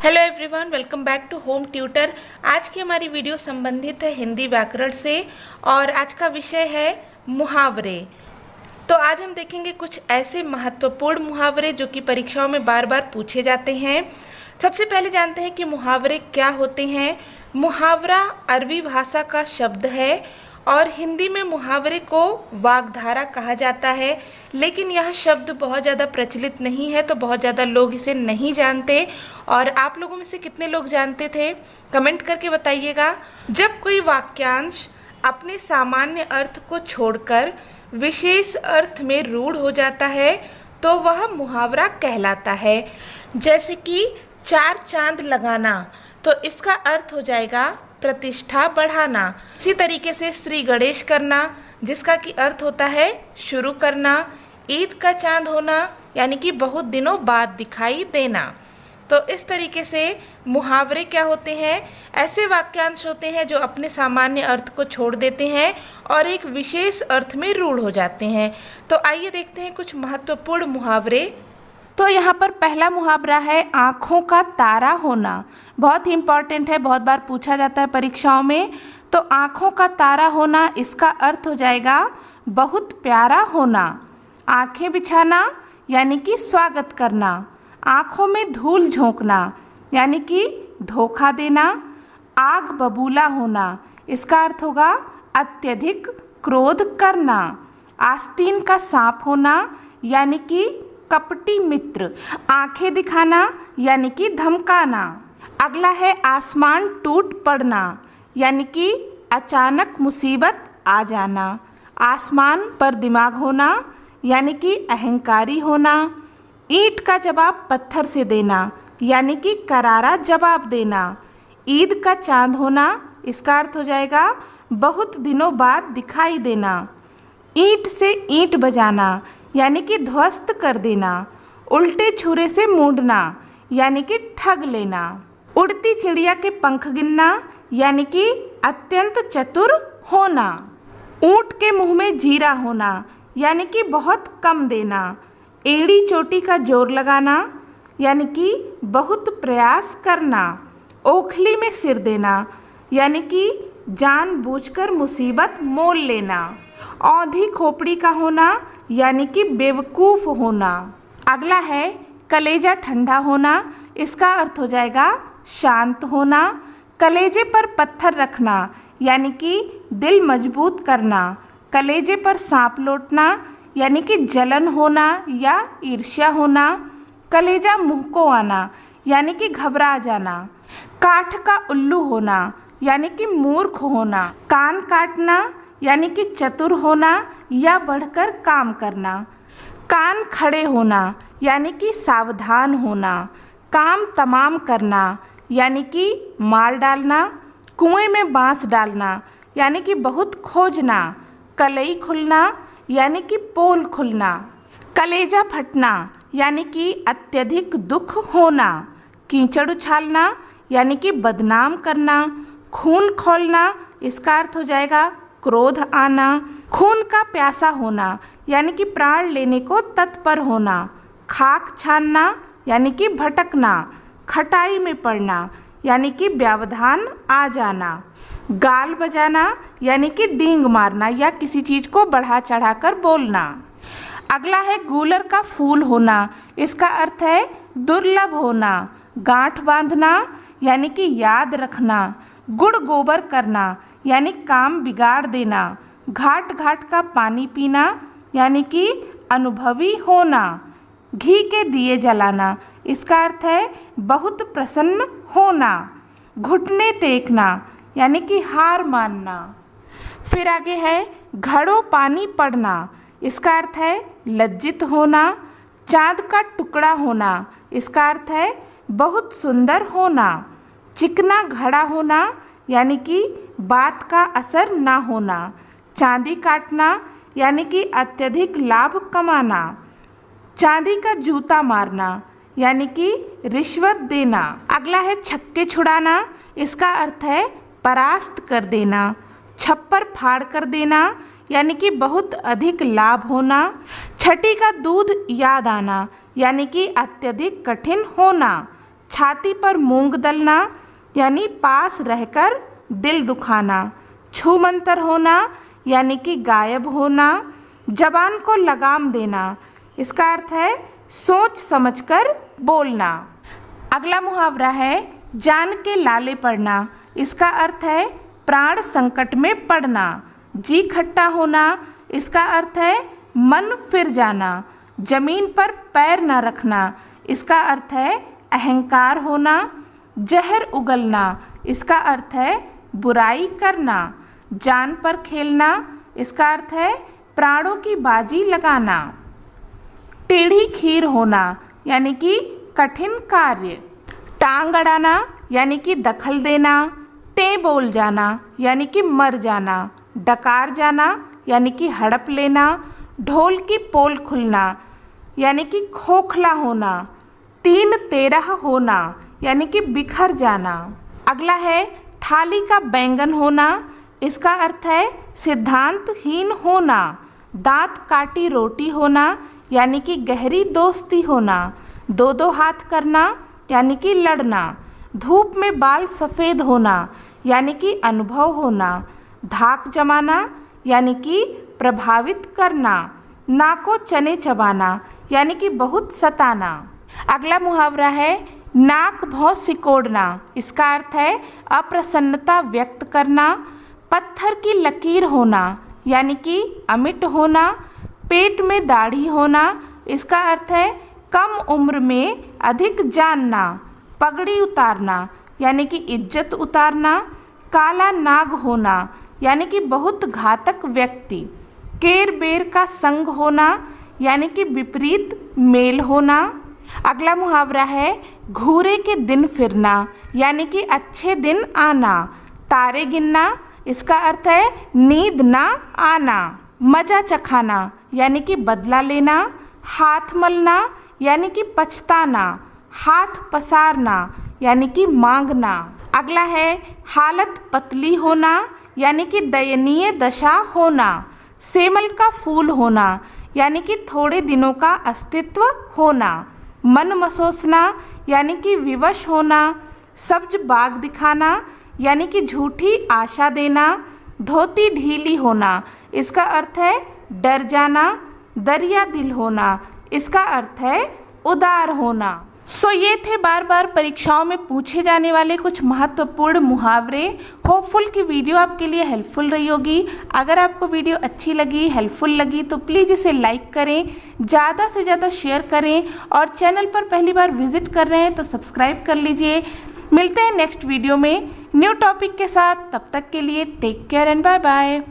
Hello everyone, welcome back to home tutor. आज की हमारी वीडियो संबंधित है हिंदी व्याकरण से और आज का विषय है मुहावरे। तो आज हम देखेंगे कुछ ऐसे महत्वपूर्ण मुहावरे जो कि परीक्षाओं में बार बार पूछे जाते हैं। सबसे पहले जानते हैं कि मुहावरे क्या होते हैं। मुहावरा अरबी भाषा का शब्द है और हिंदी में मुहावरे को वाग्धारा कहा जाता है, लेकिन यह शब्द बहुत ज़्यादा प्रचलित नहीं है, तो बहुत ज़्यादा लोग इसे नहीं जानते। और आप लोगों में से कितने लोग जानते थे, कमेंट करके बताइएगा। जब कोई वाक्यांश अपने सामान्य अर्थ को छोड़कर विशेष अर्थ में रूढ़ हो जाता है तो वह मुहावरा कहलाता है। जैसे कि चार चांद लगाना, तो इसका अर्थ हो जाएगा प्रतिष्ठा बढ़ाना। इसी तरीके से श्री गणेश करना, जिसका कि अर्थ होता है शुरू करना। ईद का चांद होना यानी कि बहुत दिनों बाद दिखाई देना। तो इस तरीके से मुहावरे क्या होते हैं, ऐसे वाक्यांश होते हैं जो अपने सामान्य अर्थ को छोड़ देते हैं और एक विशेष अर्थ में रूढ़ हो जाते हैं। तो आइए देखते हैं कुछ महत्वपूर्ण मुहावरे। तो यहाँ पर पहला मुहावरा है आँखों का तारा होना। बहुत ही इम्पॉर्टेंट है, बहुत बार पूछा जाता है परीक्षाओं में। तो आँखों का तारा होना, इसका अर्थ हो जाएगा बहुत प्यारा होना। आँखें बिछाना यानी कि स्वागत करना। आँखों में धूल झोंकना यानी कि धोखा देना। आग बबूला होना, इसका अर्थ होगा अत्यधिक क्रोध करना। आस्तीन का सांप होना यानी कि कपटी मित्र। आंखें दिखाना यानी कि धमकाना। अगला है आसमान टूट पड़ना यानी कि अचानक मुसीबत आ जाना। आसमान पर दिमाग होना यानी कि अहंकारी होना। ईंट का जवाब पत्थर से देना यानी कि करारा जवाब देना। ईद का चांद होना, इसका अर्थ हो जाएगा बहुत दिनों बाद दिखाई देना। ईंट से ईंट बजाना यानी कि ध्वस्त कर देना। उल्टे छुरे से मूंढना यानी कि ठग लेना। उड़ती चिड़िया के पंख गिनना यानी कि अत्यंत चतुर होना। ऊंट के मुंह में जीरा होना यानी कि बहुत कम देना। एड़ी चोटी का जोर लगाना यानी कि बहुत प्रयास करना। ओखली में सिर देना यानी कि जानबूझकर मुसीबत मोल लेना। औंधी खोपड़ी का होना यानी कि बेवकूफ़ होना। अगला है कलेजा ठंडा होना, इसका अर्थ हो जाएगा शांत होना। कलेजे पर पत्थर रखना यानी कि दिल मजबूत करना। कलेजे पर सांप लौटना यानी कि जलन होना या ईर्ष्या होना। कलेजा मुंह को आना यानी कि घबरा जाना। काठ का उल्लू होना यानी कि मूर्ख होना। कान काटना यानी कि चतुर होना या बढ़कर काम करना। कान खड़े होना यानी कि सावधान होना। काम तमाम करना यानी कि मार डालना। कुएं में बांस डालना यानी कि बहुत खोजना। कलई खुलना यानी कि पोल खुलना। कलेजा फटना यानी कि अत्यधिक दुख होना। कीचड़ उछालना यानी कि बदनाम करना। खून खौलना, इसका अर्थ हो जाएगा क्रोध आना। खून का प्यासा होना यानी कि प्राण लेने को तत्पर होना। खाक छानना यानी कि भटकना। खटाई में पड़ना यानी कि व्यवधान आ जाना। गाल बजाना यानी कि डींग मारना या किसी चीज़ को बढ़ा चढ़ाकर बोलना। अगला है गूलर का फूल होना, इसका अर्थ है दुर्लभ होना। गांठ बांधना यानी कि याद रखना। गुड़ गोबर करना यानी काम बिगाड़ देना। घाट घाट का पानी पीना यानी कि अनुभवी होना। घी के दिए जलाना, इसका अर्थ है बहुत प्रसन्न होना। घुटने टेकना यानी कि हार मानना। फिर आगे है घड़ों पानी पड़ना, इसका अर्थ है लज्जित होना। चाँद का टुकड़ा होना, इसका अर्थ है बहुत सुंदर होना। चिकना घड़ा होना यानी कि बात का असर ना होना। चांदी काटना यानी कि अत्यधिक लाभ कमाना। चांदी का जूता मारना यानी कि रिश्वत देना। अगला है छक्के छुड़ाना, इसका अर्थ है परास्त कर देना। छप्पर फाड़ कर देना यानी कि बहुत अधिक लाभ होना। छठी का दूध याद आना यानी कि अत्यधिक कठिन होना। छाती पर मूंग दलना यानी पास रहकर दिल दुखाना, छूमंतर होना यानी कि गायब होना, जबान को लगाम देना, इसका अर्थ है सोच समझकर बोलना। अगला मुहावरा है जान के लाले पड़ना, इसका अर्थ है प्राण संकट में पड़ना। जी खट्टा होना, इसका अर्थ है मन फिर जाना। जमीन पर पैर न रखना, इसका अर्थ है अहंकार होना। जहर उगलना, इसका अर्थ है बुराई करना। जान पर खेलना, इसका अर्थ है प्राणों की बाजी लगाना। टेढ़ी खीर होना यानी कि कठिन कार्य। टांग अड़ाना यानी कि दखल देना। टे बोल जाना यानी कि मर जाना। डकार जाना यानी कि हड़प लेना। ढोल की पोल खुलना यानी कि खोखला होना। 3-13 होना यानी कि बिखर जाना। अगला है थाली का बैंगन होना, इसका अर्थ है सिद्धांतहीन होना। दांत काटी रोटी होना यानी कि गहरी दोस्ती होना। 2-2 हाथ करना यानी कि लड़ना। धूप में बाल सफ़ेद होना यानी कि अनुभव होना। धाक जमाना यानी कि प्रभावित करना। नाको चने चबाना यानी कि बहुत सताना। अगला मुहावरा है नाक भौं सिकोड़ना, इसका अर्थ है अप्रसन्नता व्यक्त करना। पत्थर की लकीर होना यानी कि अमिट होना। पेट में दाढ़ी होना, इसका अर्थ है कम उम्र में अधिक जानना। पगड़ी उतारना यानी कि इज्जत उतारना। काला नाग होना यानी कि बहुत घातक व्यक्ति। केर बेर का संग होना यानी कि विपरीत मेल होना। अगला मुहावरा है घूरे के दिन फिरना यानी कि अच्छे दिन आना। तारे गिनना, इसका अर्थ है नींद ना आना। मजा चखाना यानी कि बदला लेना। हाथ मलना यानी कि पछताना। हाथ पसारना यानी कि मांगना। अगला है हालत पतली होना यानी कि दयनीय दशा होना। सेमल का फूल होना यानी कि थोड़े दिनों का अस्तित्व होना। मन मसोसना यानी कि विवश होना। सब्ज बाग दिखाना यानी कि झूठी आशा देना। धोती ढीली होना, इसका अर्थ है डर जाना। दरिया दिल होना, इसका अर्थ है उदार होना। ये थे बार बार परीक्षाओं में पूछे जाने वाले कुछ महत्वपूर्ण मुहावरे। होपफुल की वीडियो आपके लिए हेल्पफुल रही होगी। अगर आपको वीडियो अच्छी लगी, हेल्पफुल लगी तो प्लीज़ इसे लाइक करें, ज़्यादा से ज़्यादा शेयर करें और चैनल पर पहली बार विजिट कर रहे हैं तो सब्सक्राइब कर लीजिए। मिलते हैं नेक्स्ट वीडियो में न्यू टॉपिक के साथ। तब तक के लिए take care and bye bye.